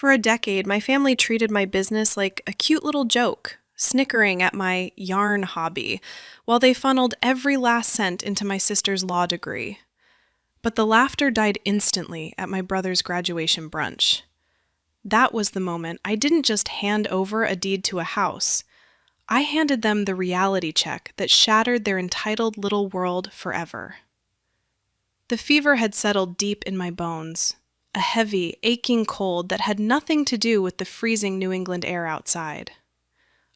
For a decade, my family treated my business like a cute little joke, snickering at my yarn hobby, while they funneled every last cent into my sister's law degree. But the laughter died instantly at my brother's graduation brunch. That was the moment I didn't just hand over a deed to a house. I handed them the reality check that shattered their entitled little world forever. The fever had settled deep in my bones, a heavy, aching cold that had nothing to do with the freezing New England air outside.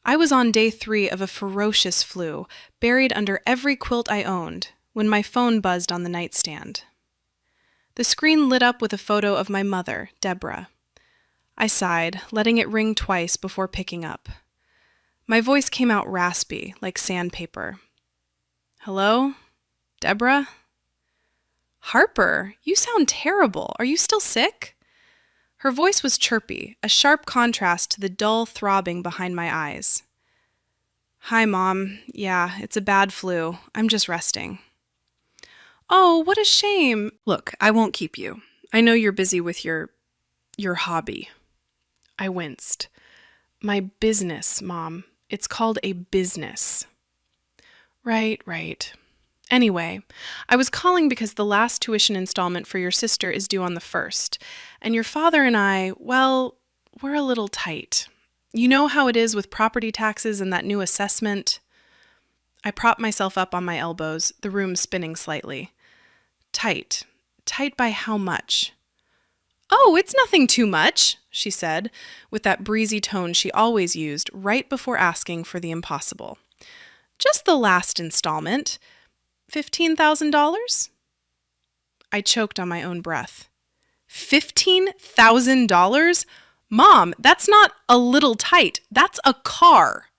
I was on day 3 of a ferocious flu, buried under every quilt I owned, when my phone buzzed on the nightstand. The screen lit up with a photo of my mother, Deborah. I sighed, letting it ring twice before picking up. My voice came out raspy, like sandpaper. "Hello? Deborah?" "Harper, you sound terrible. Are you still sick?" Her voice was chirpy, a sharp contrast to the dull throbbing behind my eyes. "Hi, Mom. Yeah, it's a bad flu. I'm just resting." "Oh, what a shame. Look, I won't keep you. I know you're busy with your hobby." I winced. "My business, Mom. It's called a business." Right. Anyway, I was calling because the last tuition installment for your sister is due on the 1st, and your father and I, well, we're a little tight. You know how it is with property taxes and that new assessment? I propped myself up on my elbows, the room spinning slightly. Tight. Tight by how much? "Oh, it's nothing too much," she said, with that breezy tone she always used right before asking for the impossible. "Just the last installment. $15,000? I choked on my own breath. $15,000? Mom, that's not a little tight. That's a car.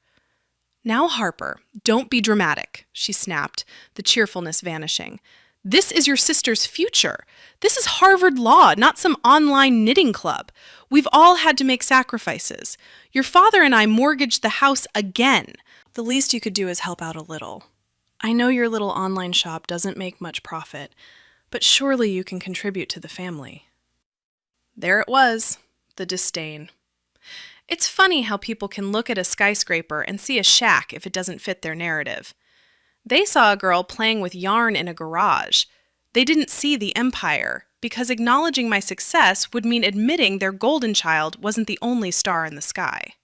Now, Harper, don't be dramatic, she snapped, the cheerfulness vanishing. This is your sister's future. This is Harvard Law, not some online knitting club. We've all had to make sacrifices. Your father and I mortgaged the house again. The least you could do is help out a little. I know your little online shop doesn't make much profit, but surely you can contribute to the family." There it was, the disdain. It's funny how people can look at a skyscraper and see a shack if it doesn't fit their narrative. They saw a girl playing with yarn in a garage. They didn't see the empire, because acknowledging my success would mean admitting their golden child wasn't the only star in the sky.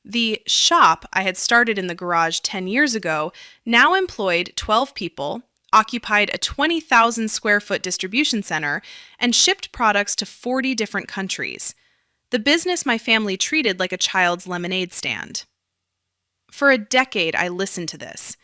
The shop I had started in the garage 10 years ago now employed 12 people, occupied a 20,000 square foot distribution center, and shipped products to 40 different countries. The business my family treated like a child's lemonade stand. For a decade, I listened to this.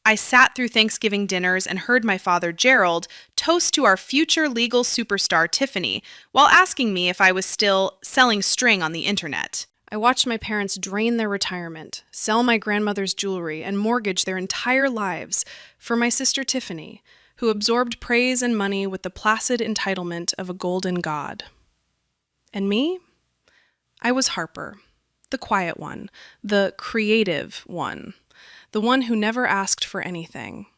I sat through Thanksgiving dinners and heard my father, Gerald, toast to our future legal superstar, Tiffany, while asking me if I was still selling string on the internet. I watched my parents drain their retirement, sell my grandmother's jewelry, and mortgage their entire lives for my sister Tiffany, who absorbed praise and money with the placid entitlement of a golden god. And me? I was Harper, the quiet one, the creative one, the one who never asked for anything.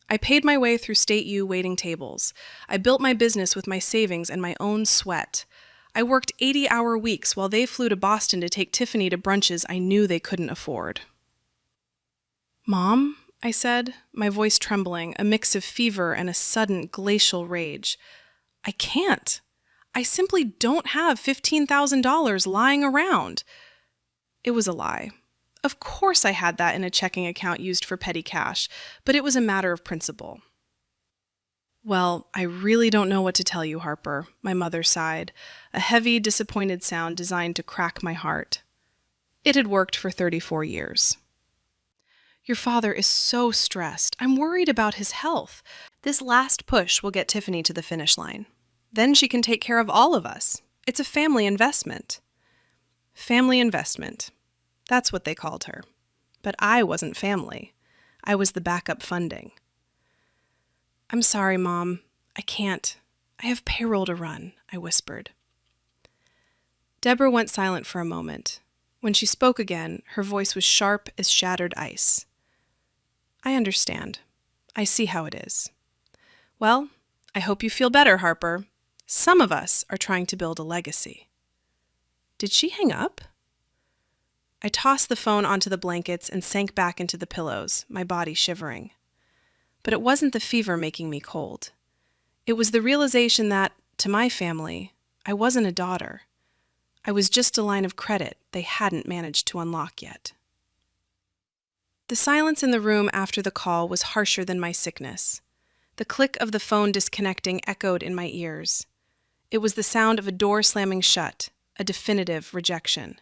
I paid my way through State U waiting tables. I built my business with my savings and my own sweat. I worked 80-hour weeks while they flew to Boston to take Tiffany to brunches I knew they couldn't afford. "Mom," I said, my voice trembling, a mix of fever and a sudden glacial rage. "I can't. I simply don't have $15,000 lying around." It was a lie. Of course I had that in a checking account used for petty cash, but it was a matter of principle. "Well, I really don't know what to tell you, Harper," my mother sighed, a heavy, disappointed sound designed to crack my heart. It had worked for 34 years. "Your father is so stressed. I'm worried about his health. This last push will get Tiffany to the finish line. Then she can take care of all of us. It's a family investment." Family investment. That's what they called her. But I wasn't family. I was the backup funding. "I'm sorry, Mom. I can't. I have payroll to run," I whispered. Deborah went silent for a moment. When she spoke again, her voice was sharp as shattered ice. "I understand. I see how it is. Well, I hope you feel better, Harper. Some of us are trying to build a legacy." Did she hang up? I tossed the phone onto the blankets and sank back into the pillows, my body shivering. But it wasn't the fever making me cold. It was the realization that, to my family, I wasn't a daughter. I was just a line of credit they hadn't managed to unlock yet. The silence in the room after the call was harsher than my sickness. The click of the phone disconnecting echoed in my ears. It was the sound of a door slamming shut, a definitive rejection.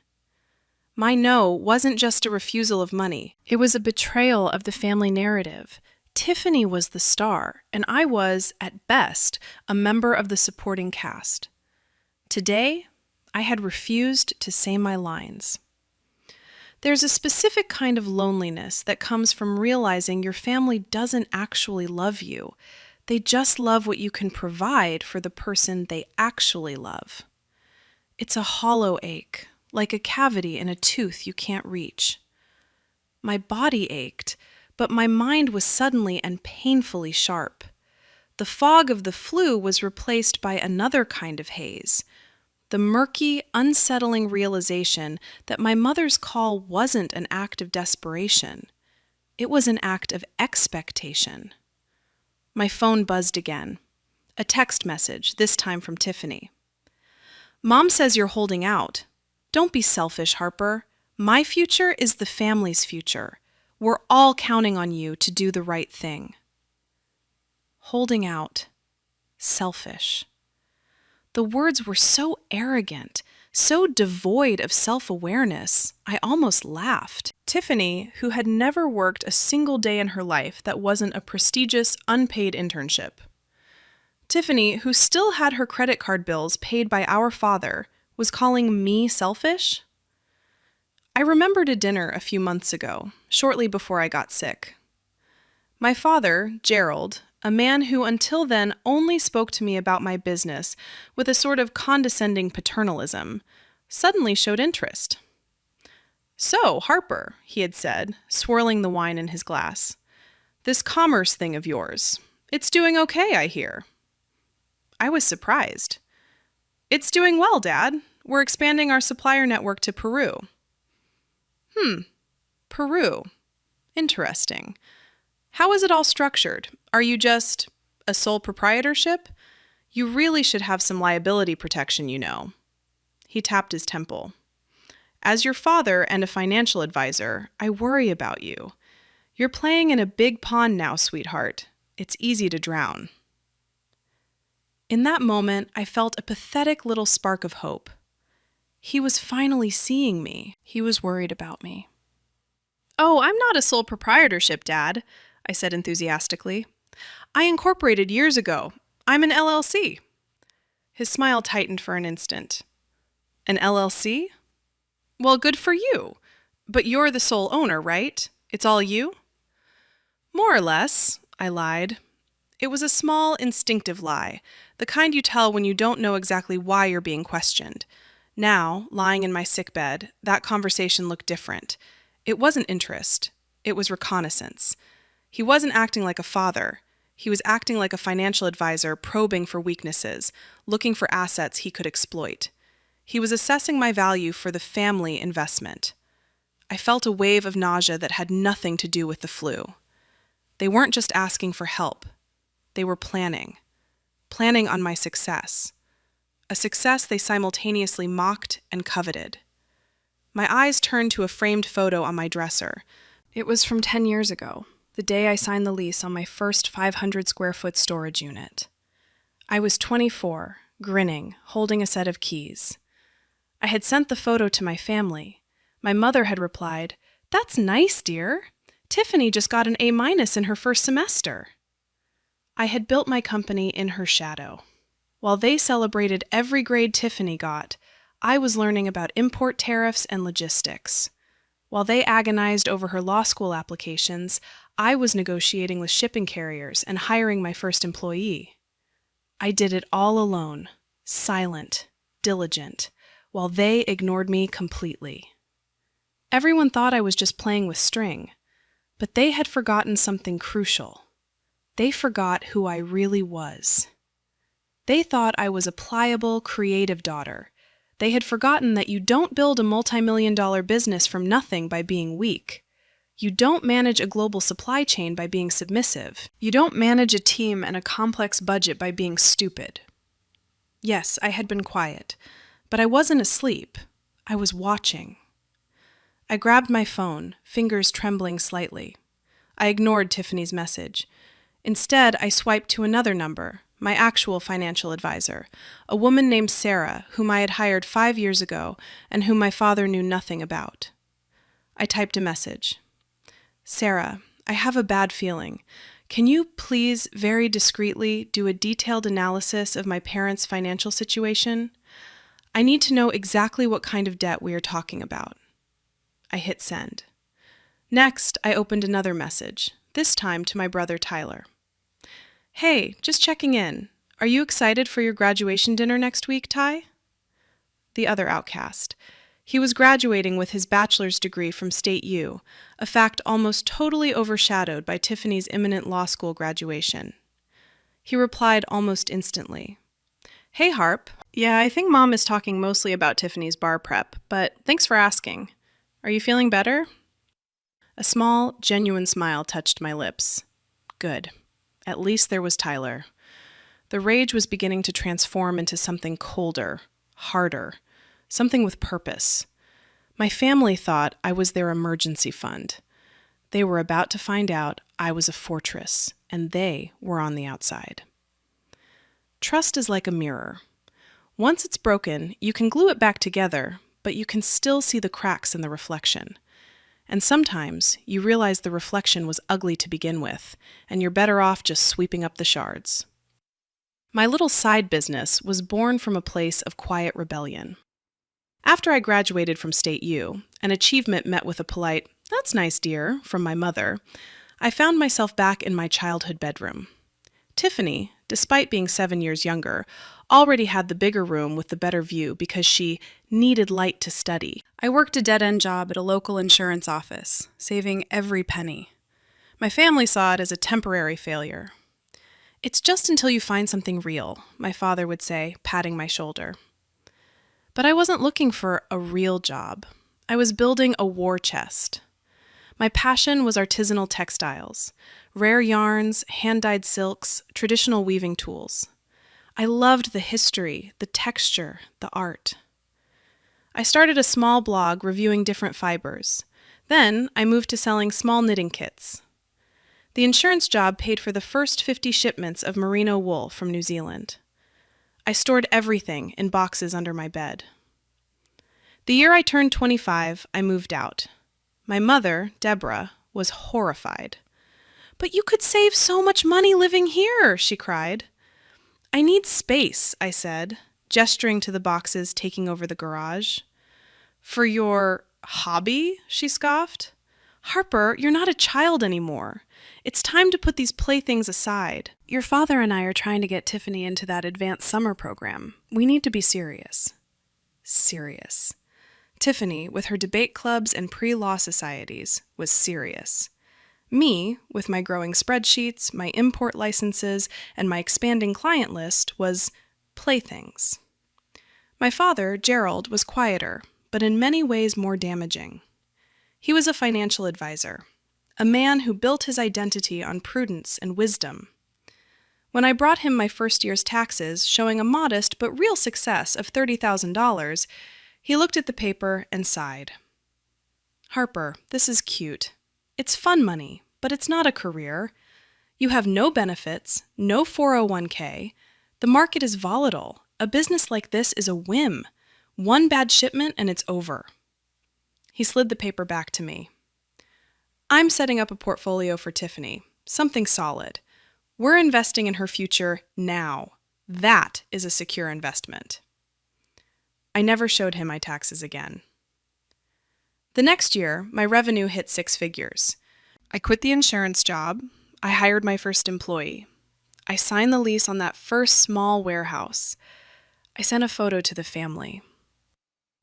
My no wasn't just a refusal of money. It was a betrayal of the family narrative. Tiffany was the star, and I was, at best, a member of the supporting cast. Today, I had refused to say my lines. There's a specific kind of loneliness that comes from realizing your family doesn't actually love you. They just love what you can provide for the person they actually love. It's a hollow ache, like a cavity in a tooth you can't reach. My body ached, but my mind was suddenly and painfully sharp. The fog of the flu was replaced by another kind of haze, the murky, unsettling realization that my mother's call wasn't an act of desperation. It was an act of expectation. My phone buzzed again. A text message, this time from Tiffany. Mom says you're holding out. Don't be selfish, Harper. My future is the family's future. We're all counting on you to do the right thing. Holding out. Selfish. The words were so arrogant, so devoid of self-awareness, I almost laughed. Tiffany, who had never worked a single day in her life that wasn't a prestigious, unpaid internship. Tiffany, who still had her credit card bills paid by our father, was calling me selfish? I remembered a dinner a few months ago, shortly before I got sick. My father, Gerald, a man who until then only spoke to me about my business with a sort of condescending paternalism, suddenly showed interest. So, Harper, he had said, swirling the wine in his glass, this commerce thing of yours, it's doing okay, I hear. I was surprised. It's doing well, Dad. We're expanding our supplier network to Peru. Peru. Interesting. How is it all structured? Are you just a sole proprietorship? You really should have some liability protection, you know. He tapped his temple. As your father and a financial advisor, I worry about you. You're playing in a big pond now, sweetheart. It's easy to drown. In that moment, I felt a pathetic little spark of hope. He was finally seeing me. He was worried about me. Oh, I'm not a sole proprietorship, Dad, I said enthusiastically. I incorporated years ago. I'm an LLC. His smile tightened for an instant. An LLC? Well, good for you. But you're the sole owner, right? It's all you? More or less, I lied. It was a small, instinctive lie, the kind you tell when you don't know exactly why you're being questioned. Now, lying in my sickbed, that conversation looked different. It wasn't interest. It was reconnaissance. He wasn't acting like a father. He was acting like a financial advisor probing for weaknesses, looking for assets he could exploit. He was assessing my value for the family investment. I felt a wave of nausea that had nothing to do with the flu. They weren't just asking for help. They were planning on my success. A success they simultaneously mocked and coveted. My eyes turned to a framed photo on my dresser. It was from 10 years ago, the day I signed the lease on my first 500-square-foot storage unit. I was 24, grinning, holding a set of keys. I had sent the photo to my family. My mother had replied, "That's nice, dear. Tiffany just got an A- in her first semester." I had built my company in her shadow. While they celebrated every grade Tiffany got, I was learning about import tariffs and logistics. While they agonized over her law school applications, I was negotiating with shipping carriers and hiring my first employee. I did it all alone, silent, diligent, while they ignored me completely. Everyone thought I was just playing with string, but they had forgotten something crucial. They forgot who I really was. They thought I was a pliable, creative daughter, They had forgotten that you don't build a multi-million-dollar business from nothing by being weak. You don't manage a global supply chain by being submissive. You don't manage a team and a complex budget by being stupid. Yes, I had been quiet, but I wasn't asleep. I was watching. I grabbed my phone, fingers trembling slightly. I ignored Tiffany's message. Instead, I swiped to another number, my actual financial advisor, a woman named Sarah, whom I had hired 5 years ago and whom my father knew nothing about. I typed a message. Sarah, I have a bad feeling. Can you please, very discreetly, do a detailed analysis of my parents' financial situation? I need to know exactly what kind of debt we are talking about. I hit send. Next, I opened another message, this time to my brother Tyler. Hey, just checking in. Are you excited for your graduation dinner next week, Ty? The other outcast. He was graduating with his bachelor's degree from State U, a fact almost totally overshadowed by Tiffany's imminent law school graduation. He replied almost instantly. Hey, Harp. Yeah, I think Mom is talking mostly about Tiffany's bar prep, but thanks for asking. Are you feeling better? A small, genuine smile touched my lips. Good. At least there was Tyler. The rage was beginning to transform into something colder, harder, something with purpose. My family thought I was their emergency fund. They were about to find out I was a fortress, and they were on the outside. Trust is like a mirror. Once it's broken, you can glue it back together, but you can still see the cracks in the reflection. And sometimes you realize the reflection was ugly to begin with, and you're better off just sweeping up the shards. My little side business was born from a place of quiet rebellion. After I graduated from State U, an achievement met with a polite, "That's nice, dear," from my mother, I found myself back in my childhood bedroom. Tiffany, despite being 7 years younger, already had the bigger room with the better view because she needed light to study. I worked a dead-end job at a local insurance office, saving every penny. My family saw it as a temporary failure. It's just until you find something real, my father would say, patting my shoulder. But I wasn't looking for a real job. I was building a war chest. My passion was artisanal textiles, rare yarns, hand-dyed silks, traditional weaving tools. I loved the history, the texture, the art. I started a small blog reviewing different fibers. Then I moved to selling small knitting kits. The insurance job paid for the first 50 shipments of merino wool from New Zealand. I stored everything in boxes under my bed. The year I turned 25, I moved out. My mother, Deborah, was horrified. "But you could save so much money living here," she cried. "I need space," I said, gesturing to the boxes taking over the garage. "For your hobby?" she scoffed. "Harper, you're not a child anymore. It's time to put these playthings aside. Your father and I are trying to get Tiffany into that advanced summer program. We need to be serious." Serious. Tiffany, with her debate clubs and pre-law societies, was serious. Me, with my growing spreadsheets, my import licenses, and my expanding client list, was playthings. My father, Gerald, was quieter, but in many ways more damaging. He was a financial advisor, a man who built his identity on prudence and wisdom. When I brought him my first year's taxes, showing a modest but real success of $30,000, he looked at the paper and sighed. "Harper, this is cute. It's fun money, but it's not a career. You have no benefits, no 401k. The market is volatile. A business like this is a whim. One bad shipment and it's over." He slid the paper back to me. "I'm setting up a portfolio for Tiffany, something solid. We're investing in her future now. That is a secure investment." I never showed him my taxes again. The next year, my revenue hit 6 figures. I quit the insurance job. I hired my first employee. I signed the lease on that first small warehouse. I sent a photo to the family.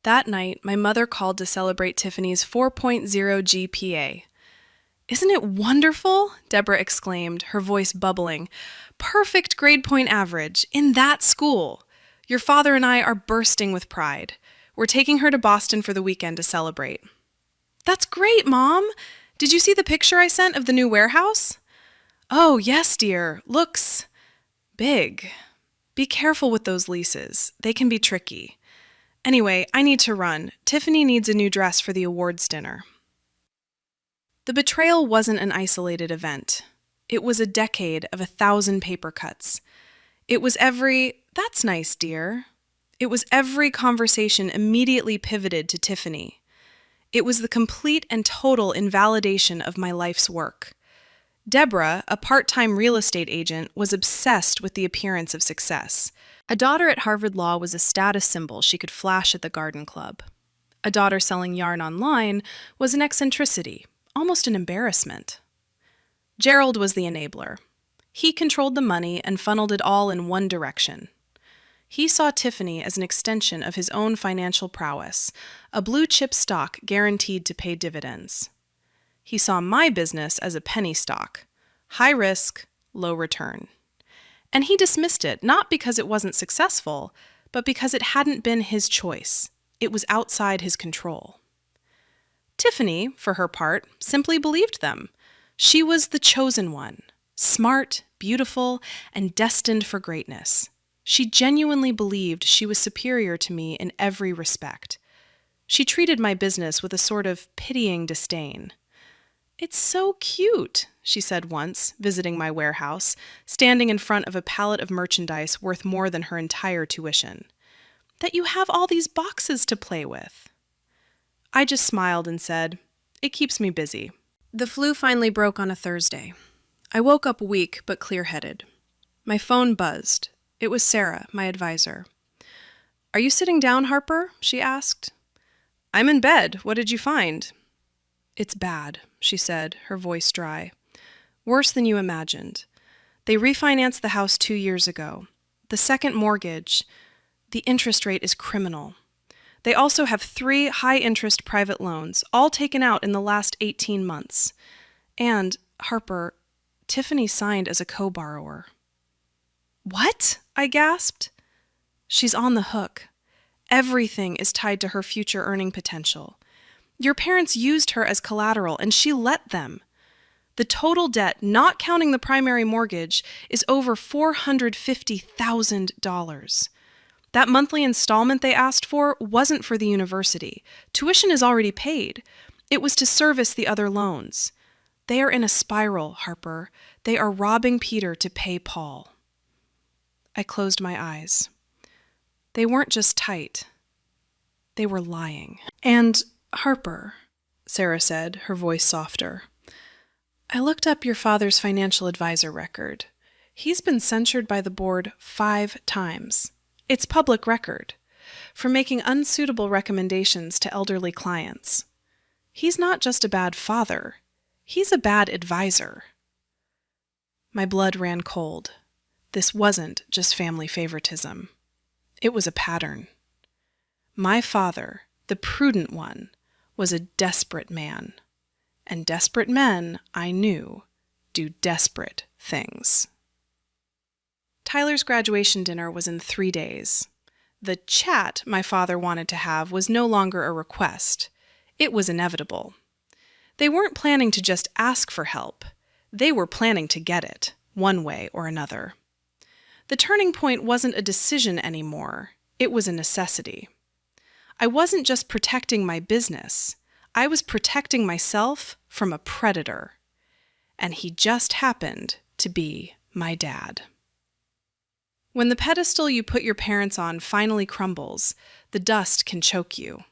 That night, my mother called to celebrate Tiffany's 4.0 GPA. "Isn't it wonderful?" Deborah exclaimed, her voice bubbling. "Perfect grade point average in that school. Your father and I are bursting with pride. We're taking her to Boston for the weekend to celebrate. That's great, Mom! Did you see the picture I sent of the new warehouse? Oh, yes, dear. Looks big. Be careful with those leases. They can be tricky. Anyway, I need to run. Tiffany needs a new dress for the awards dinner. The betrayal wasn't an isolated event. It was a decade of 1,000 paper cuts. It was every, "That's nice, dear." It was every conversation immediately pivoted to Tiffany. It was the complete and total invalidation of my life's work. Deborah, a part-time real estate agent, was obsessed with the appearance of success. A daughter at Harvard Law was a status symbol she could flash at the garden club. A daughter selling yarn online was an eccentricity, almost an embarrassment. Gerald was the enabler. He controlled the money and funneled it all in one direction. He saw Tiffany as an extension of his own financial prowess, a blue-chip stock guaranteed to pay dividends. He saw my business as a penny stock, high risk, low return. And he dismissed it not because it wasn't successful, but because it hadn't been his choice. It was outside his control. Tiffany, for her part, simply believed them. She was the chosen one, smart, beautiful, and destined for greatness. She genuinely believed she was superior to me in every respect. She treated my business with a sort of pitying disdain. "It's so cute," she said once, visiting my warehouse, standing in front of a pallet of merchandise worth more than her entire tuition. "That you have all these boxes to play with." I just smiled and said, "It keeps me busy." The flu finally broke on a Thursday. I woke up weak but clear-headed. My phone buzzed. It was Sarah, my advisor. "Are you sitting down, Harper?" she asked. "I'm in bed. What did you find?" "It's bad," she said, her voice dry. "Worse than you imagined. They refinanced the house 2 years ago. The second mortgage, the interest rate is criminal. They also have 3 high-interest private loans, all taken out in the last 18 months. And, Harper, Tiffany signed as a co-borrower." "What?" I gasped. "She's on the hook. Everything is tied to her future earning potential. Your parents used her as collateral, and she let them. The total debt, not counting the primary mortgage, is over $450,000. That monthly installment they asked for wasn't for the university. Tuition is already paid. It was to service the other loans. They are in a spiral, Harper. They are robbing Peter to pay Paul." I closed my eyes. They weren't just tight. They were lying. "And, Harper," Sarah said, her voice softer, "I looked up your father's financial advisor record. He's been censured by the board 5 times. It's public record, for making unsuitable recommendations to elderly clients. He's not just a bad father. He's a bad advisor." My blood ran cold. This wasn't just family favoritism. It was a pattern. My father, the prudent one, was a desperate man. And desperate men, I knew, do desperate things. Tyler's graduation dinner was in 3 days. The chat my father wanted to have was no longer a request. It was inevitable. They weren't planning to just ask for help. They were planning to get it, one way or another. The turning point wasn't a decision anymore. It was a necessity. I wasn't just protecting my business. I was protecting myself from a predator. And he just happened to be my dad. When the pedestal you put your parents on finally crumbles, the dust can choke you.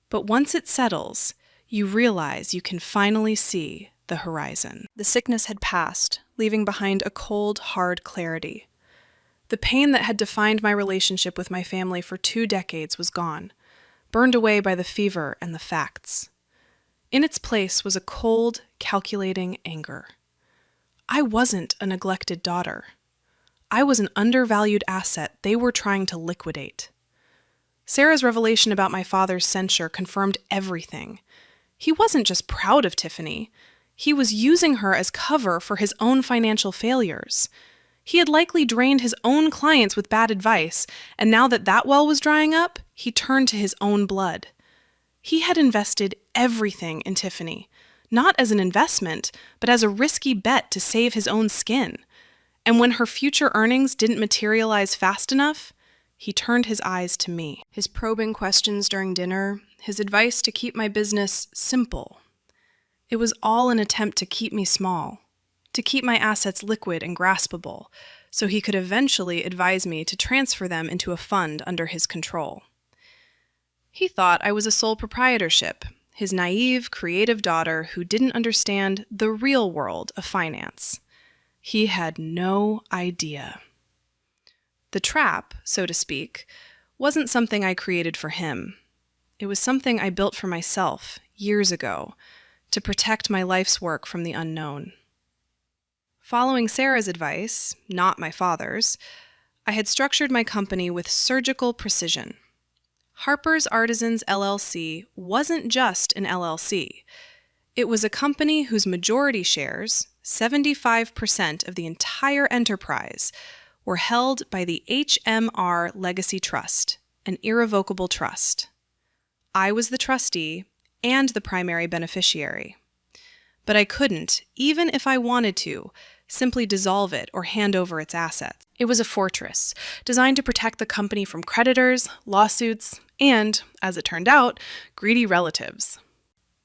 But once it settles, you realize you can finally see the horizon. The sickness had passed, leaving behind a cold, hard clarity. The pain that had defined my relationship with my family for 2 decades was gone, burned away by the fever and the facts. In its place was a cold, calculating anger. I wasn't a neglected daughter. I was an undervalued asset they were trying to liquidate. Sarah's revelation about my father's censure confirmed everything. He wasn't just proud of Tiffany. He was using her as cover for his own financial failures. He had likely drained his own clients with bad advice, and now that that well was drying up, he turned to his own blood. He had invested everything in Tiffany, not as an investment, but as a risky bet to save his own skin. And when her future earnings didn't materialize fast enough, he turned his eyes to me. His probing questions during dinner, his advice to keep my business simple. It was all an attempt to keep me small, to keep my assets liquid and graspable, so he could eventually advise me to transfer them into a fund under his control. He thought I was a sole proprietorship, his naive, creative daughter who didn't understand the real world of finance. He had no idea. The trap, so to speak, wasn't something I created for him. It was something I built for myself years ago to protect my life's work from the unknown. Following Sarah's advice, not my father's, I had structured my company with surgical precision. Harper's Artisans LLC wasn't just an LLC. It was a company whose majority shares, 75% of the entire enterprise, were held by the HMR Legacy Trust, an irrevocable trust. I was the trustee and the primary beneficiary. But I couldn't, even if I wanted to, simply dissolve it or hand over its assets. It was a fortress, designed to protect the company from creditors, lawsuits, and, as it turned out, greedy relatives.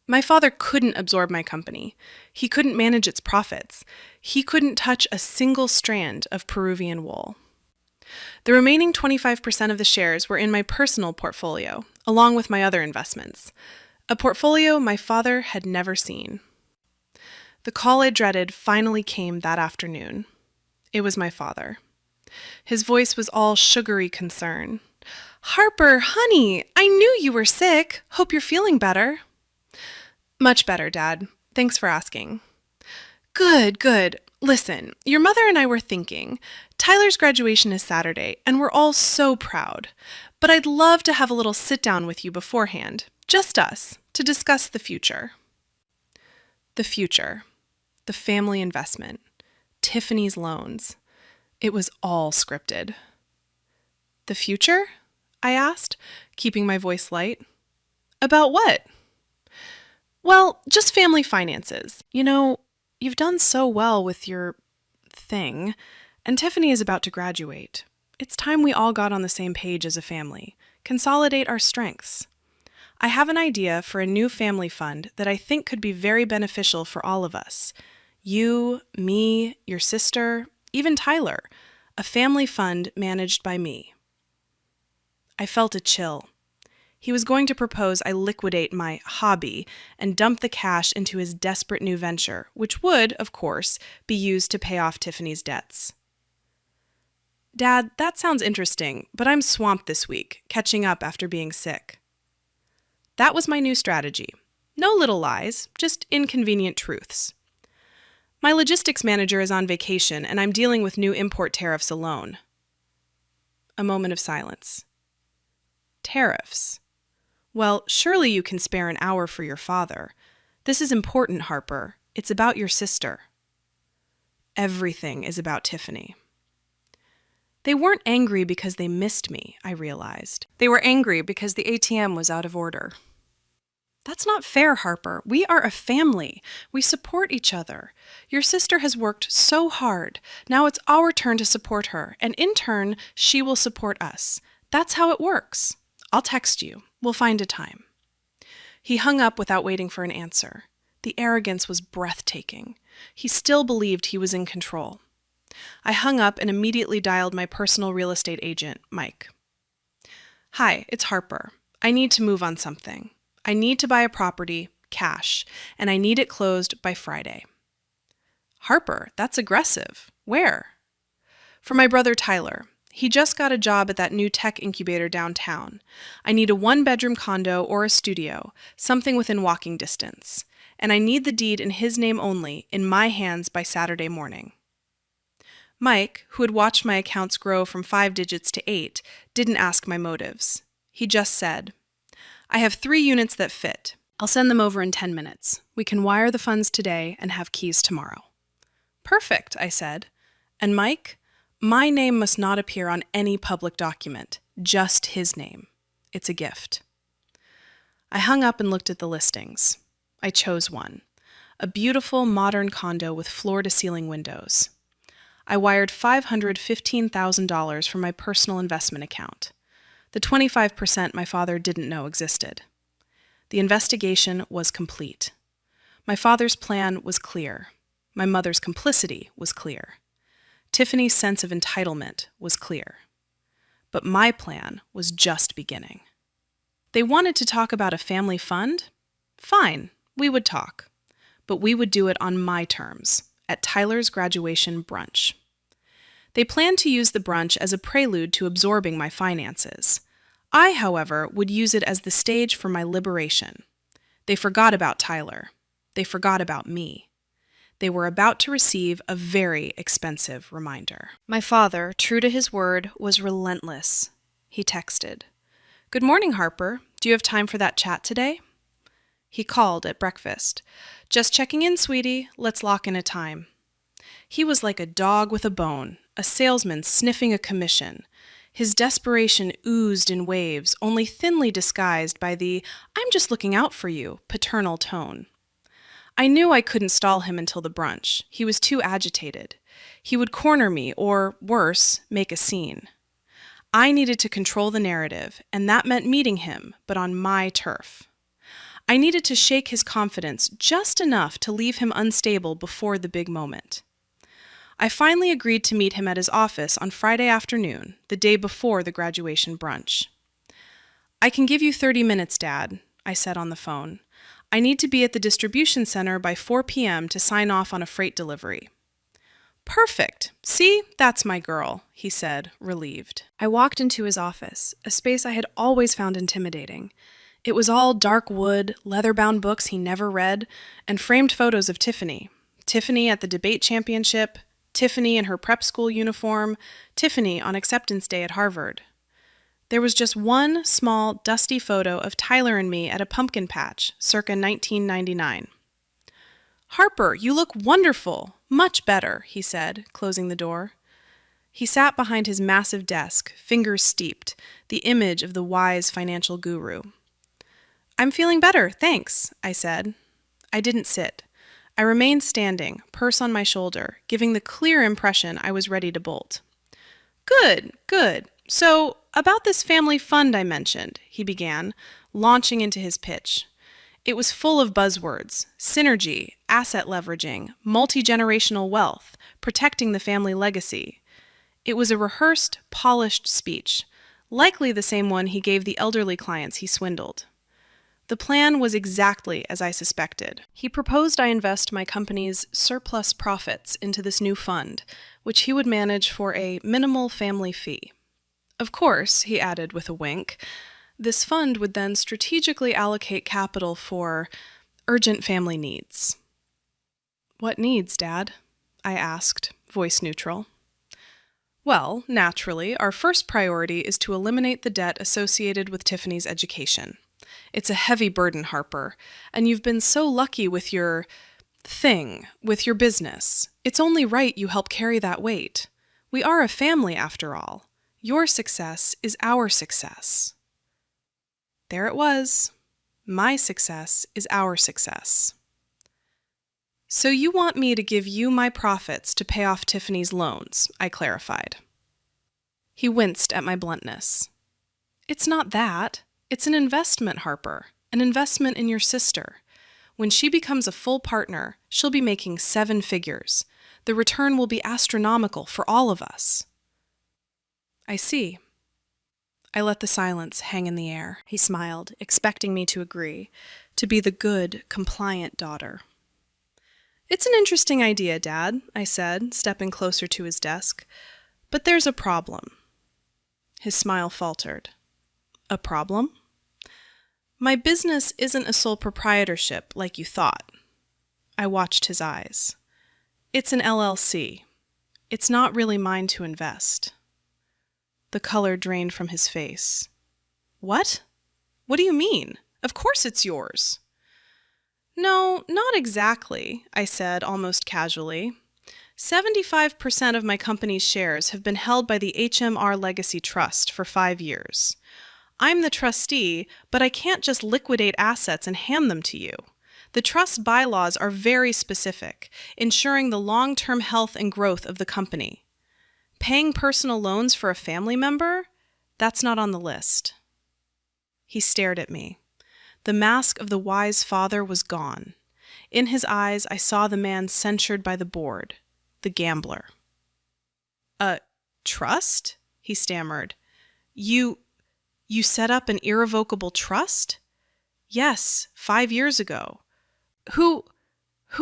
My father couldn't absorb my company. He couldn't manage its profits. He couldn't touch a single strand of Peruvian wool. The remaining 25% of the shares were in my personal portfolio, along with my other investments, a portfolio my father had never seen. The call I dreaded finally came that afternoon. It was my father. His voice was all sugary concern. "Harper, honey, I knew you were sick. Hope you're feeling better." "Much better, Dad. Thanks for asking." Good. Listen, your mother and I were thinking. Tyler's graduation is Saturday, and we're all so proud. But I'd love to have a little sit-down with you beforehand, just us, to discuss the future. The future. The family investment. Tiffany's loans. It was all scripted. "The future?" I asked, keeping my voice light. "About what?" "Well, just family finances. You know, you've done so well with your thing, and Tiffany is about to graduate. It's time we all got on the same page as a family, consolidate our strengths. I have an idea for a new family fund that I think could be very beneficial for all of us. You, me, your sister, even Tyler. A family fund managed by me." I felt a chill. He was going to propose I liquidate my hobby and dump the cash into his desperate new venture, which would, of course, be used to pay off Tiffany's debts. "Dad, that sounds interesting, but I'm swamped this week, catching up after being sick." That was my new strategy. No little lies, just inconvenient truths. "My logistics manager is on vacation, and I'm dealing with new import tariffs alone." A moment of silence. Tariffs. Well, surely you can spare an hour for your father. This is important, Harper. It's about your sister. Everything is about Tiffany. They weren't angry because they missed me, I realized. They were angry because the ATM was out of order. "That's not fair, Harper. We are a family. We support each other. Your sister has worked so hard. Now it's our turn to support her, and in turn, she will support us. That's how it works. I'll text you. We'll find a time." He hung up without waiting for an answer. The arrogance was breathtaking. He still believed he was in control. I hung up and immediately dialed my personal real estate agent, Mike. "Hi, it's Harper. I need to move on something. I need to buy a property, cash, and I need it closed by Friday." "Harper, that's aggressive. Where?" "For my brother Tyler. He just got a job at that new tech incubator downtown. I need a one-bedroom condo or a studio, something within walking distance. And I need the deed in his name only, in my hands by Saturday morning." Mike, who had watched my accounts grow from 5 digits to 8, didn't ask my motives. He just said, "I have 3 units that fit. I'll send them over in 10 minutes. We can wire the funds today and have keys tomorrow." "Perfect," I said. "And Mike, My name must not appear on any public document, just his name. It's a gift. I hung up and looked at the listings. I chose one, a beautiful modern condo with floor-to-ceiling windows. I wired $515,000 from my personal investment account, the 25% my father didn't know existed. The investigation was complete. My father's plan was clear. My mother's complicity was clear. Tiffany's sense of entitlement was clear. But my plan was just beginning. They wanted to talk about a family fund? Fine, we would talk. But we would do it on my terms, at Tyler's graduation brunch. They planned to use the brunch as a prelude to absorbing my finances. I, however, would use it as the stage for my liberation. They forgot about Tyler. They forgot about me. They were about to receive a very expensive reminder. My father, true to his word, was relentless. He texted, "Good morning, Harper. Do you have time for that chat today?" He called at breakfast. "Just checking in, sweetie. Let's lock in a time." He was like a dog with a bone, a salesman sniffing a commission. His desperation oozed in waves, only thinly disguised by the "I'm just looking out for you" paternal tone. I knew I couldn't stall him until the brunch. He was too agitated. He would corner me or, worse, make a scene. I needed to control the narrative, and that meant meeting him, but on my turf. I needed to shake his confidence just enough to leave him unstable before the big moment. I finally agreed to meet him at his office on Friday afternoon, the day before the graduation brunch. "I can give you 30 minutes, Dad," I said on the phone. "I need to be at the distribution center by 4 p.m. to sign off on a freight delivery." "Perfect. See, that's my girl," he said, relieved. I walked into his office, a space I had always found intimidating. It was all dark wood, leather-bound books he never read, and framed photos of Tiffany. Tiffany at the debate championship, Tiffany in her prep school uniform, Tiffany on acceptance day at Harvard. There was just one small, dusty photo of Tyler and me at a pumpkin patch, circa 1999. "Harper, you look wonderful. Much better," he said, closing the door. He sat behind his massive desk, fingers steeped, the image of the wise financial guru. "I'm feeling better, thanks," I said. I didn't sit. I remained standing, purse on my shoulder, giving the clear impression I was ready to bolt. "Good, good. So, about this family fund I mentioned," he began, launching into his pitch. It was full of buzzwords: synergy, asset leveraging, multi-generational wealth, protecting the family legacy. It was a rehearsed, polished speech, likely the same one he gave the elderly clients he swindled. The plan was exactly as I suspected. He proposed I invest my company's surplus profits into this new fund, which he would manage for a minimal family fee. Of course, he added with a wink, this fund would then strategically allocate capital for urgent family needs. "What needs, Dad?" I asked, voice neutral. "Well, naturally, our first priority is to eliminate the debt associated with Tiffany's education. It's a heavy burden, Harper, and you've been so lucky with your with your business. It's only right you help carry that weight. We are a family, after all. Your success is our success." There it was. My success is our success. "So you want me to give you my profits to pay off Tiffany's loans," I clarified. He winced at my bluntness. "It's not that. It's an investment, Harper. An investment in your sister. When she becomes a full partner, she'll be making 7 figures. The return will be astronomical for all of us." "I see." I let the silence hang in the air. He smiled, expecting me to agree, to be the good, compliant daughter. "It's an interesting idea, Dad," I said, stepping closer to his desk. "But there's a problem." His smile faltered. "A problem?" "My business isn't a sole proprietorship like you thought." I watched his eyes. "It's an LLC. It's not really mine to invest." The color drained from his face. "What? What do you mean? Of course it's yours." "No, not exactly," I said almost casually. 75% of my company's shares have been held by the HMR Legacy Trust for 5 years. I'm the trustee, but I can't just liquidate assets and hand them to you. The trust bylaws are very specific, ensuring the long-term health and growth of the company. Paying personal loans for a family member? That's not on the list. He stared at me. The mask of the wise father was gone. In his eyes, I saw the man censured by the board, the gambler. "A trust?" he stammered. You set up an irrevocable trust?" "Yes, 5 years ago." Who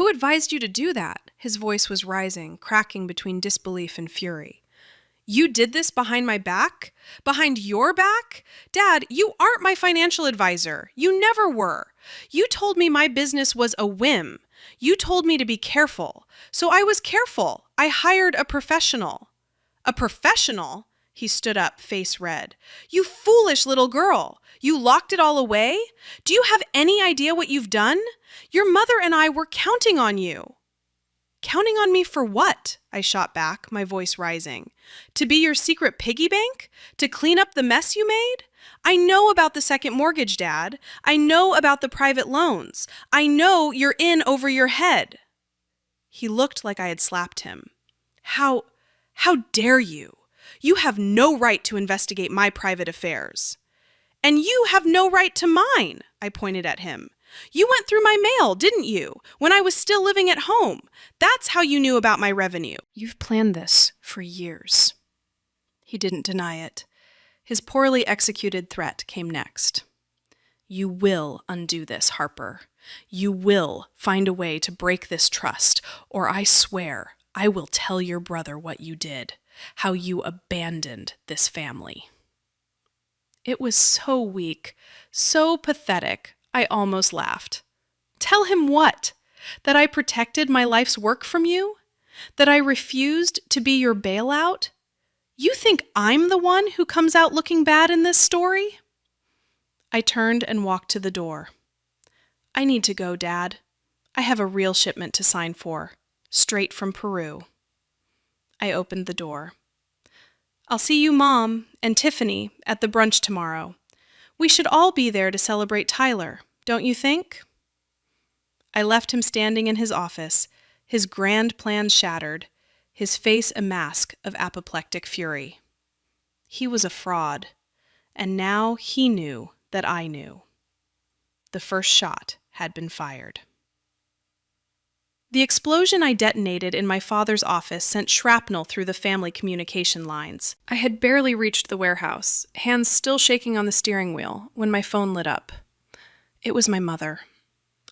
advised you to do that?" His voice was rising, cracking between disbelief and fury. "You did this behind my back? Behind your back? Dad, you aren't my financial advisor. You never were. You told me my business was a whim. You told me to be careful. So I was careful. I hired a professional." "A professional?" He stood up, face red. "You foolish little girl. You locked it all away? Do you have any idea what you've done? Your mother and I were counting on you." "Counting on me for what?" I shot back, my voice rising. "To be your secret piggy bank? To clean up the mess you made? I know about the second mortgage, Dad. I know about the private loans. I know you're in over your head." He looked like I had slapped him. How dare you? You have no right to investigate my private affairs." "And you have no right to mine," I pointed at him. "You went through my mail, didn't you, when I was still living at home? That's how you knew about my revenue." "You've planned this for years." He didn't deny it. His poorly executed threat came next. "You will undo this, Harper. You will find a way to break this trust, or I swear I will tell your brother what you did, how you abandoned this family." It was so weak, so pathetic, I almost laughed. "Tell him what? That I protected my life's work from you? That I refused to be your bailout? You think I'm the one who comes out looking bad in this story?" I turned and walked to the door. "I need to go, Dad. I have a real shipment to sign for, straight from Peru." I opened the door. "I'll see you, Mom, and Tiffany at the brunch tomorrow. We should all be there to celebrate Tyler, don't you think?" I left him standing in his office, his grand plans shattered, his face a mask of apoplectic fury. He was a fraud, and now he knew that I knew. The first shot had been fired. The explosion I detonated in my father's office sent shrapnel through the family communication lines. I had barely reached the warehouse, hands still shaking on the steering wheel, when my phone lit up. It was my mother.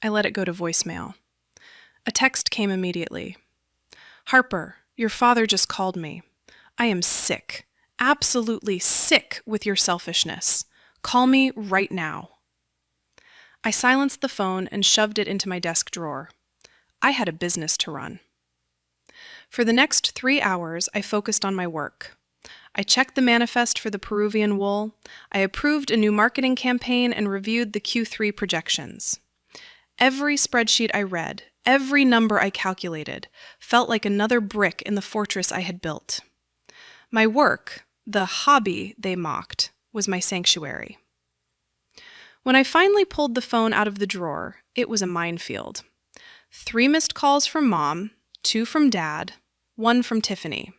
I let it go to voicemail. A text came immediately. "Harper, your father just called me. I am sick, absolutely sick with your selfishness. Call me right now." I silenced the phone and shoved it into my desk drawer. I had a business to run. For the next 3 hours, I focused on my work. I checked the manifest for the Peruvian wool, I approved a new marketing campaign, and reviewed the Q3 projections. Every spreadsheet I read, every number I calculated, felt like another brick in the fortress I had built. My work, the hobby they mocked, was my sanctuary. When I finally pulled the phone out of the drawer, it was a minefield. 3 missed calls from Mom, 2 from Dad, 1 from Tiffany.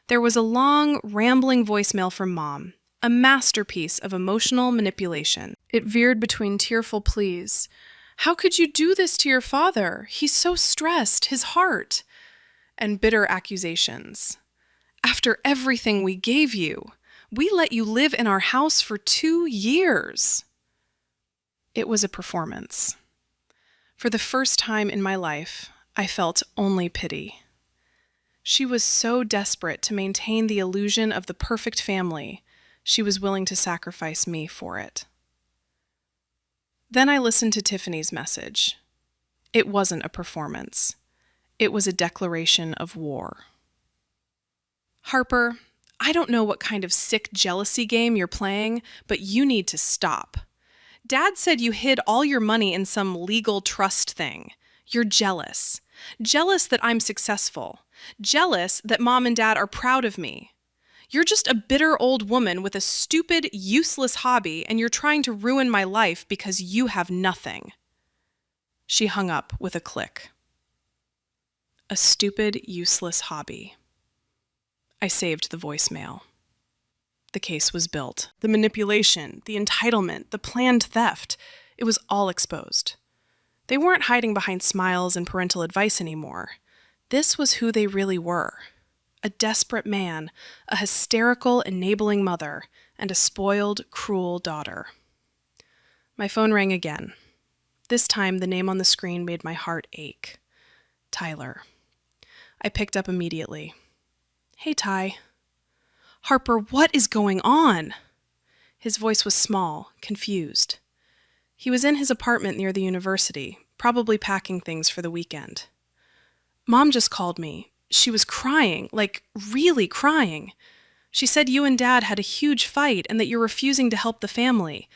There was a long, rambling voicemail from Mom, a masterpiece of emotional manipulation. It veered between tearful pleas. "How could you do this to your father? He's so stressed, his heart," and bitter accusations. "After everything we gave you, we let you live in our house for 2 years." It was a performance. For the first time in my life, I felt only pity. She was so desperate to maintain the illusion of the perfect family, she was willing to sacrifice me for it. Then I listened to Tiffany's message. It wasn't a performance. It was a declaration of war. "Harper, I don't know what kind of sick jealousy game you're playing, but you need to stop. Dad said you hid all your money in some legal trust thing. You're jealous. Jealous that I'm successful. Jealous that Mom and Dad are proud of me. You're just a bitter old woman with a stupid, useless hobby, and you're trying to ruin my life because you have nothing. She hung up with a click. A stupid, useless hobby. I saved the voicemail. The case was built. The manipulation, the entitlement, the planned theft, it was all exposed. They weren't hiding behind smiles and parental advice anymore. This was who they really were. A desperate man, a hysterical, enabling mother, and a spoiled, cruel daughter. My phone rang again. This time, the name on the screen made my heart ache. Tyler. I picked up immediately. Hey, Ty. Harper, what is going on? His voice was small, confused. He was in his apartment near the university, probably packing things for the weekend. Mom just called me. She was crying, like really crying. She said you and Dad had a huge fight and that you're refusing to help the family.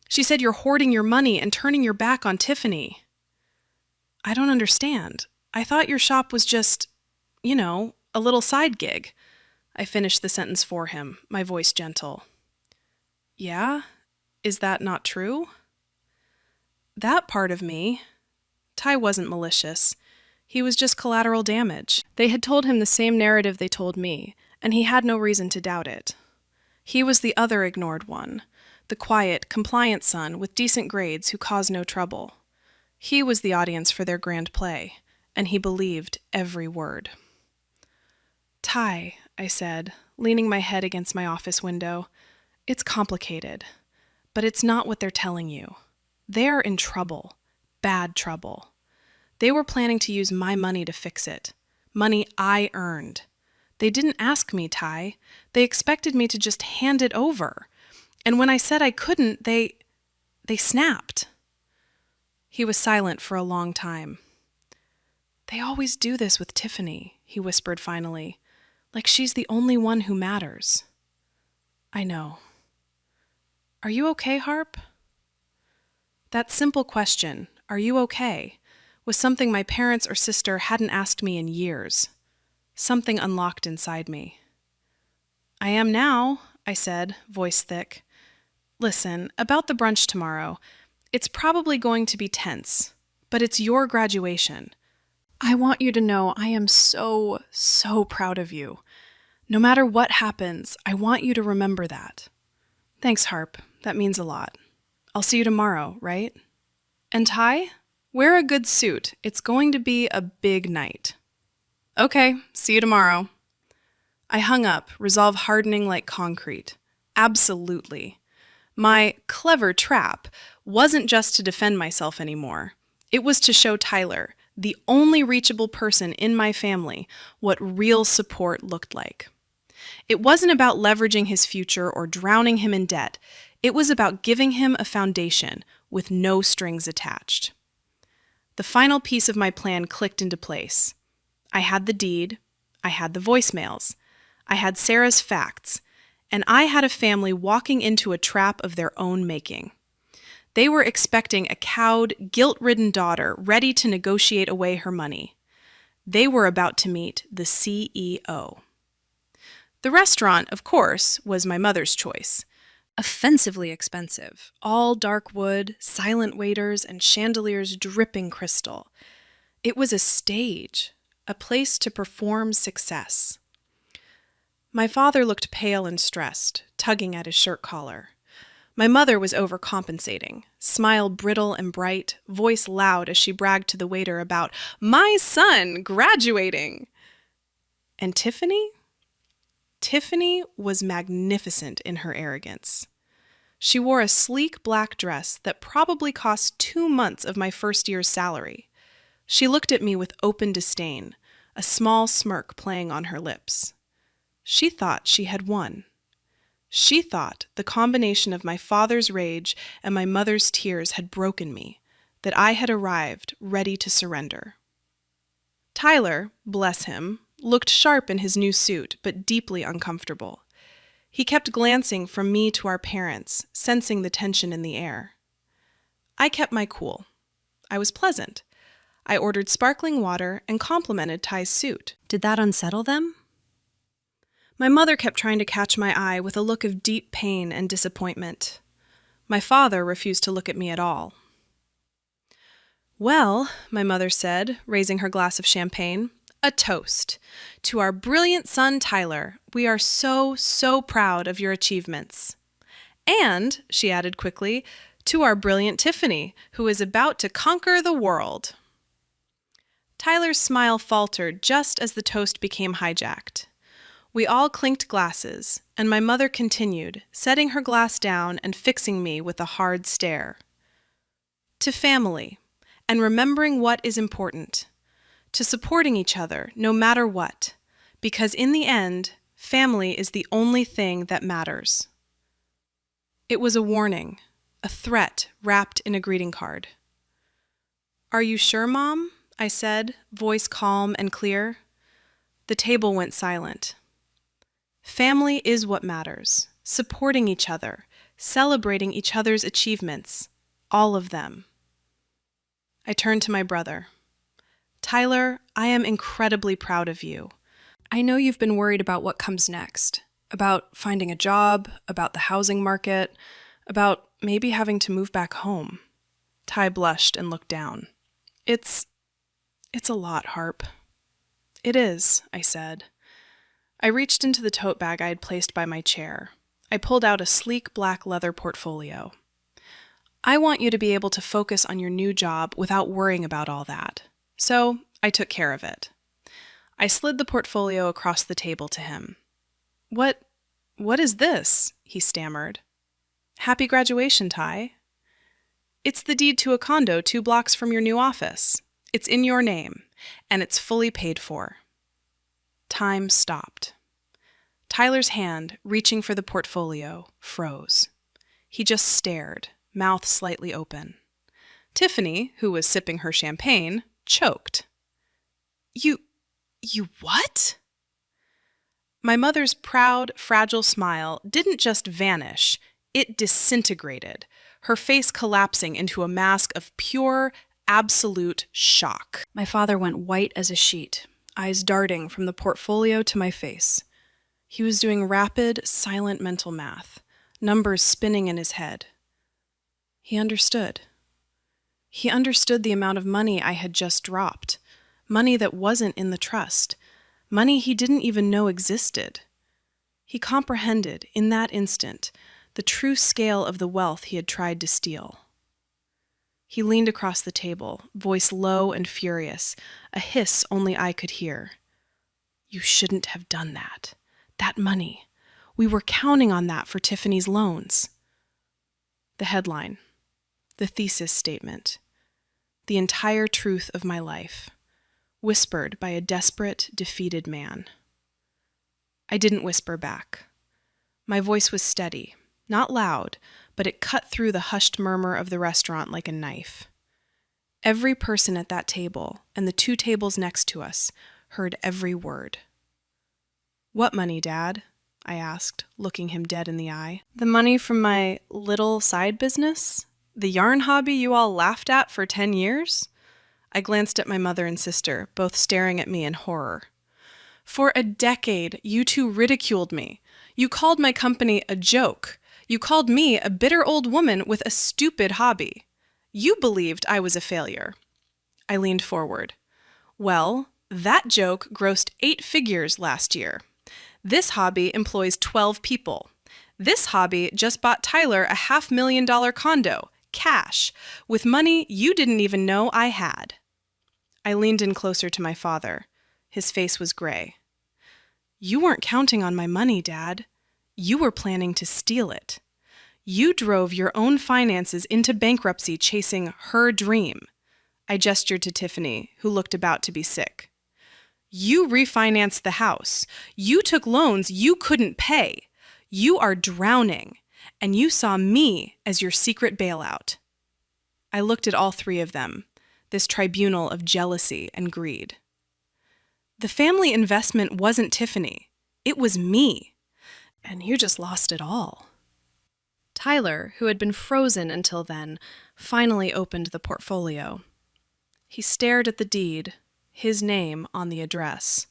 She said you're hoarding your money and turning your back on Tiffany. I don't understand. I thought your shop was just, a little side gig. I finished the sentence for him, my voice gentle. Yeah? Is that not true? That part of me. Ty wasn't malicious. He was just collateral damage. They had told him the same narrative they told me, and he had no reason to doubt it. He was the other ignored one, the quiet, compliant son with decent grades who caused no trouble. He was the audience for their grand play, and he believed every word. Ty, I said, leaning my head against my office window, it's complicated, but it's not what they're telling you. They're in trouble, bad trouble. They were planning to use my money to fix it, money I earned. They didn't ask me, Ty. They expected me to just hand it over. And when I said I couldn't, they snapped. He was silent for a long time. They always do this with Tiffany, he whispered finally, like she's the only one who matters. I know. Are you okay, Harp? That simple question, are you okay, was something my parents or sister hadn't asked me in years. Something unlocked inside me. I am now, I said, voice thick. Listen, about the brunch tomorrow, it's probably going to be tense, but it's your graduation. I want you to know I am so, so proud of you. No matter what happens, I want you to remember that. Thanks, Harp. That means a lot. I'll see you tomorrow, right? And Ty? Wear a good suit. It's going to be a big night. Okay, see you tomorrow. I hung up, resolve hardening like concrete. Absolutely. My clever trap wasn't just to defend myself anymore. It was to show Tyler, the only reachable person in my family, what real support looked like. It wasn't about leveraging his future or drowning him in debt. It was about giving him a foundation with no strings attached. The final piece of my plan clicked into place. I had the deed, I had the voicemails, I had Sarah's facts, and I had a family walking into a trap of their own making. They were expecting a cowed, guilt-ridden daughter ready to negotiate away her money. They were about to meet the CEO. The restaurant, of course, was my mother's choice. Offensively expensive, all dark wood, silent waiters, and chandeliers dripping crystal. It was a stage, a place to perform success. My father looked pale and stressed, tugging at his shirt collar. My mother was overcompensating, smile brittle and bright, voice loud as she bragged to the waiter about, "My son graduating!" And Tiffany? Tiffany was magnificent in her arrogance. She wore a sleek black dress that probably cost 2 months of my first year's salary. She looked at me with open disdain, a small smirk playing on her lips. She thought she had won. She thought the combination of my father's rage and my mother's tears had broken me, that I had arrived ready to surrender. Tyler, bless him, looked sharp in his new suit, but deeply uncomfortable. He kept glancing from me to our parents, sensing the tension in the air. I kept my cool. I was pleasant. I ordered sparkling water and complimented Ty's suit. Did that unsettle them? My mother kept trying to catch my eye with a look of deep pain and disappointment. My father refused to look at me at all. Well, my mother said, raising her glass of champagne, a toast. To our brilliant son, Tyler. We are so, so proud of your achievements. And, she added quickly, to our brilliant Tiffany, who is about to conquer the world. Tyler's smile faltered just as the toast became hijacked. We all clinked glasses, and my mother continued, setting her glass down and fixing me with a hard stare. To family, and remembering what is important. To supporting each other, no matter what, because in the end, family is the only thing that matters. It was a warning, a threat wrapped in a greeting card. Are you sure, Mom? I said, voice calm and clear. The table went silent. Family is what matters, supporting each other, celebrating each other's achievements, all of them. I turned to my brother. Tyler, I am incredibly proud of you. I know you've been worried about what comes next, about finding a job, about the housing market, about maybe having to move back home. Ty blushed and looked down. It's a lot, Harp. It is, I said. I reached into the tote bag I had placed by my chair. I pulled out a sleek black leather portfolio. I want you to be able to focus on your new job without worrying about all that. So I took care of it. I slid the portfolio across the table to him. What is this? He stammered. Happy graduation, Ty. It's the deed to a condo 2 blocks from your new office. It's in your name, and it's fully paid for. Time stopped. Tyler's hand, reaching for the portfolio, froze. He just stared, mouth slightly open. Tiffany, who was sipping her champagne, choked. You what? My mother's proud, fragile smile didn't just vanish, it disintegrated, her face collapsing into a mask of pure, absolute shock. My father went white as a sheet, eyes darting from the portfolio to my face. He was doing rapid, silent mental math, numbers spinning in his head. He understood. He understood the amount of money I had just dropped, money that wasn't in the trust, money he didn't even know existed. He comprehended, in that instant, the true scale of the wealth he had tried to steal. He leaned across the table, voice low and furious, a hiss only I could hear. You shouldn't have done that. That money. We were counting on that for Tiffany's loans. The headline. The thesis statement. The entire truth of my life. Whispered by a desperate, defeated man. I didn't whisper back. My voice was steady, not loud, but it cut through the hushed murmur of the restaurant like a knife. Every person at that table, and the 2 tables next to us, heard every word. What money, Dad? I asked, looking him dead in the eye. The money from my little side business? The yarn hobby you all laughed at for 10 years? I glanced at my mother and sister, both staring at me in horror. For a decade, you 2 ridiculed me. You called my company a joke. You called me a bitter old woman with a stupid hobby. You believed I was a failure. I leaned forward. Well, that joke grossed 8 figures last year. This hobby employs 12 people. This hobby just bought Tyler a $500,000 condo, cash, with money you didn't even know I had. I leaned in closer to my father. His face was gray. You weren't counting on my money, Dad. You were planning to steal it. You drove your own finances into bankruptcy chasing her dream. I gestured to Tiffany, who looked about to be sick. You refinanced the house. You took loans you couldn't pay. You are drowning, and you saw me as your secret bailout. I looked at all 3 of them, this tribunal of jealousy and greed. The family investment wasn't Tiffany. It was me. And you just lost it all. Tyler, who had been frozen until then, finally opened the portfolio. He stared at the deed, his name on the address.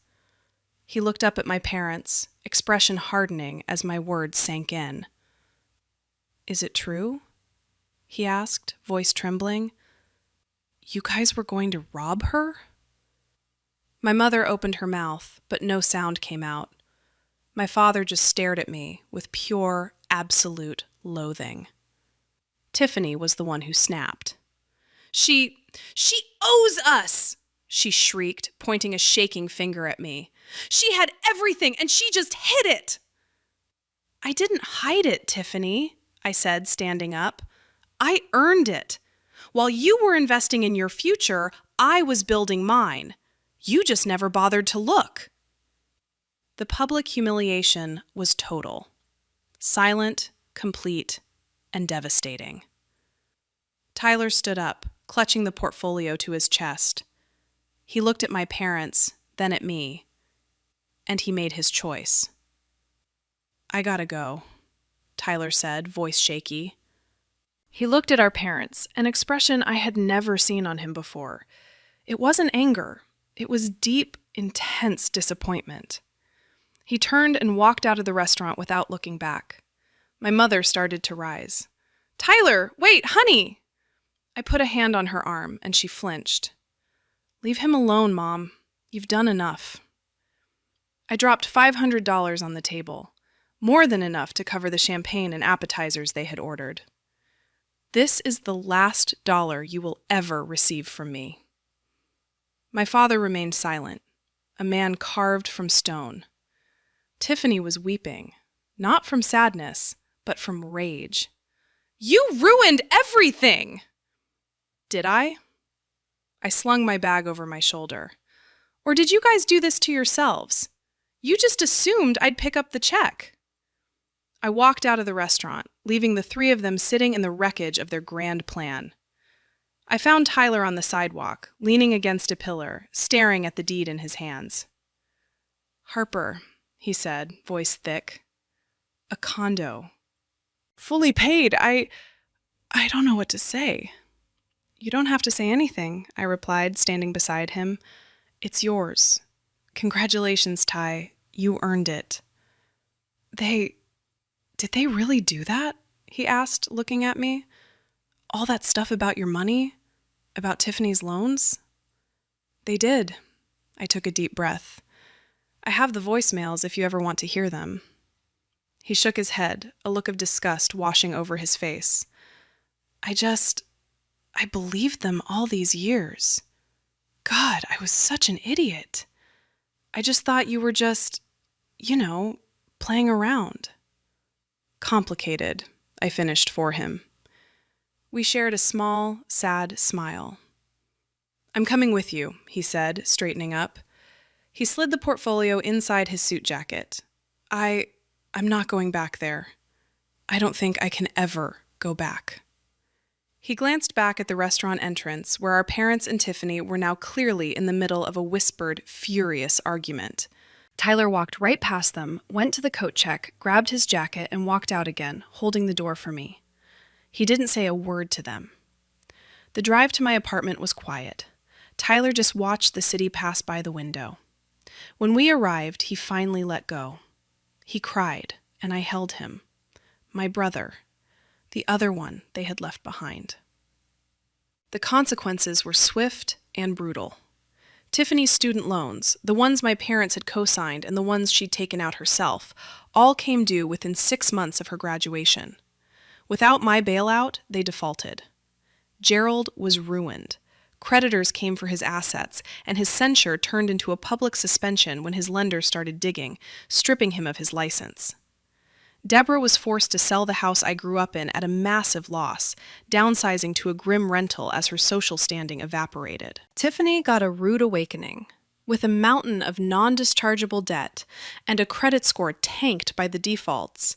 He looked up at my parents, expression hardening as my words sank in. "Is it true?" he asked, voice trembling. "You guys were going to rob her?" My mother opened her mouth, but no sound came out. My father just stared at me with pure, absolute loathing. Tiffany was the one who snapped. She owes us!" she shrieked, pointing a shaking finger at me. "She had everything, and she just hid it!" "I didn't hide it, Tiffany," I said, standing up. "I earned it. While you were investing in your future, I was building mine. You just never bothered to look." The public humiliation was total. Silent, complete, and devastating. Tyler stood up, clutching the portfolio to his chest. He looked at my parents, then at me, and he made his choice. "I gotta go," Tyler said, voice shaky. He looked at our parents, an expression I had never seen on him before. It wasn't anger. It was deep, intense disappointment. He turned and walked out of the restaurant without looking back. My mother started to rise. "Tyler, wait, honey!" I put a hand on her arm, and she flinched. "Leave him alone, Mom. You've done enough." I dropped $500 on the table, more than enough to cover the champagne and appetizers they had ordered. "This is the last dollar you will ever receive from me." My father remained silent, a man carved from stone. Tiffany was weeping, not from sadness, but from rage. "You ruined everything!" "Did I?" I slung my bag over my shoulder. "Or did you guys do this to yourselves? You just assumed I'd pick up the check." I walked out of the restaurant, leaving the three of them sitting in the wreckage of their grand plan. I found Tyler on the sidewalk, leaning against a pillar, staring at the deed in his hands. "Harper," he said, voice thick. "A condo. Fully paid. I don't know what to say." "You don't have to say anything," I replied, standing beside him. "It's yours. Congratulations, Ty. You earned it." Did they really do that?" he asked, looking at me. "All that stuff about your money? About Tiffany's loans?" "They did." I took a deep breath. "I have the voicemails if you ever want to hear them." He shook his head, a look of disgust washing over his face. I believed them all these years. God, I was such an idiot. I just thought you were just, playing around." "Complicated," I finished for him. We shared a small, sad smile. "I'm coming with you," he said, straightening up. He slid the portfolio inside his suit jacket. I'm not going back there. I don't think I can ever go back." He glanced back at the restaurant entrance, where our parents and Tiffany were now clearly in the middle of a whispered, furious argument. Tyler walked right past them, went to the coat check, grabbed his jacket, and walked out again, holding the door for me. He didn't say a word to them. The drive to my apartment was quiet. Tyler just watched the city pass by the window. When we arrived, he finally let go. He cried, and I held him. My brother. The other one they had left behind. The consequences were swift and brutal. Tiffany's student loans, the ones my parents had co-signed and the ones she'd taken out herself, all came due within 6 months of her graduation. Without my bailout, they defaulted. Gerald was ruined. Creditors came for his assets, and his censure turned into a public suspension when his lenders started digging, stripping him of his license. Deborah was forced to sell the house I grew up in at a massive loss, downsizing to a grim rental as her social standing evaporated. Tiffany got a rude awakening. With a mountain of non-dischargeable debt and a credit score tanked by the defaults,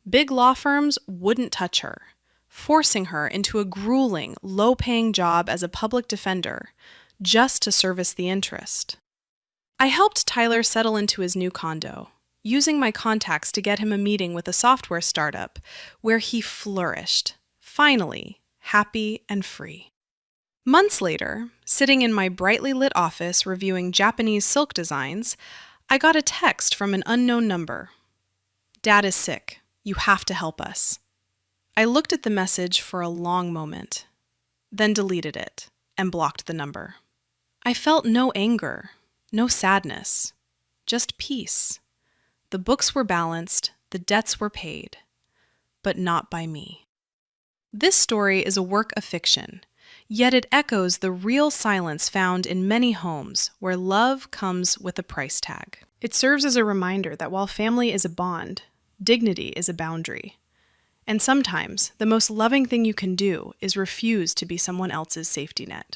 big law firms wouldn't touch her, forcing her into a grueling, low-paying job as a public defender, just to service the interest. I helped Tyler settle into his new condo, using my contacts to get him a meeting with a software startup where he flourished, finally happy and free. Months later, sitting in my brightly lit office reviewing Japanese silk designs, I got a text from an unknown number. "Dad is sick. You have to help us." I looked at the message for a long moment, then deleted it and blocked the number. I felt no anger, no sadness, just peace. The books were balanced, the debts were paid, but not by me. This story is a work of fiction, yet it echoes the real silence found in many homes where love comes with a price tag. It serves as a reminder that while family is a bond, dignity is a boundary. And sometimes, the most loving thing you can do is refuse to be someone else's safety net.